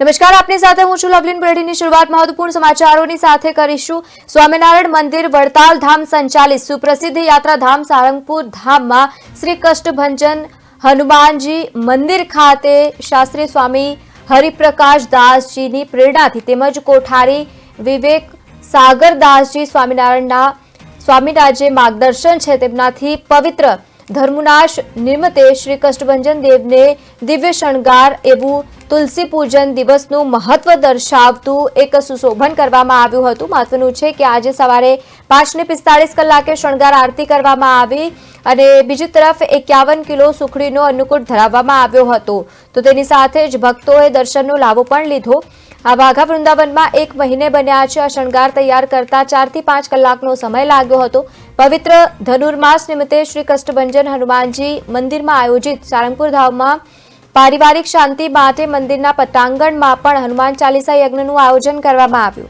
નમસ્કાર, આપની સાથે હું છું લવલીન. બુલેટિનની શરૂઆત મહત્વપૂર્ણ સમાચારોની સાથે કરીશું. સ્વામિનારાયણ મંદિર વડતાલ ધામ સંચાલિત સુપ્રસિદ્ધ યાત્રાધામ સારંગપુર ધામમાં શ્રી કષ્ટભંજન હનુમાનજી મંદિર ખાતે શાસ્ત્રી સ્વામી હરિપ્રકાશ દાસજીની પ્રેરણાથી તેમજ કોઠારી વિવેક સાગરદાસજી સ્વામીના જે માર્ગદર્શન છે તેમનાથી પવિત્ર ધર્મનાશ નિમિત્તે શ્રી કષ્ટભંજન દેવને દિવ્ય શણગાર એવું તુલસી પૂજન દિવસનું મહત્વ દર્શાવતું એક સુશોભન કરવામાં આવ્યું હતું. મહત્વનું છે કે આજે સવારે 5:45 કલાકે શણગાર આરતી કરવામાં આવી અને બીજી તરફ 51 કિલો સુખડીનો અન્નકૂટ ધરાવવામાં આવ્યો હતો. તો તેની સાથે જ ભક્તોએ દર્શનનો લાભો પણ લીધો. આ વાઘા વૃંદાવનમાં 1 મહિને બન્યા છે. આ શણગાર તૈયાર કરતા 4 થી 5 કલાકનો સમય લાગ્યો હતો. પવિત્ર ધનુર્માસ નિમિત્તે શ્રી કષ્ટભંજન હનુમાનજી મંદિરમાં આયોજિત સારંગપુર ધામમાં પારિવારિક શાંતિ માટે મંદિરના પટાંગણમાં પણ હનુમાન ચાલીસા યજ્ઞનું આયોજન કરવામાં આવ્યું.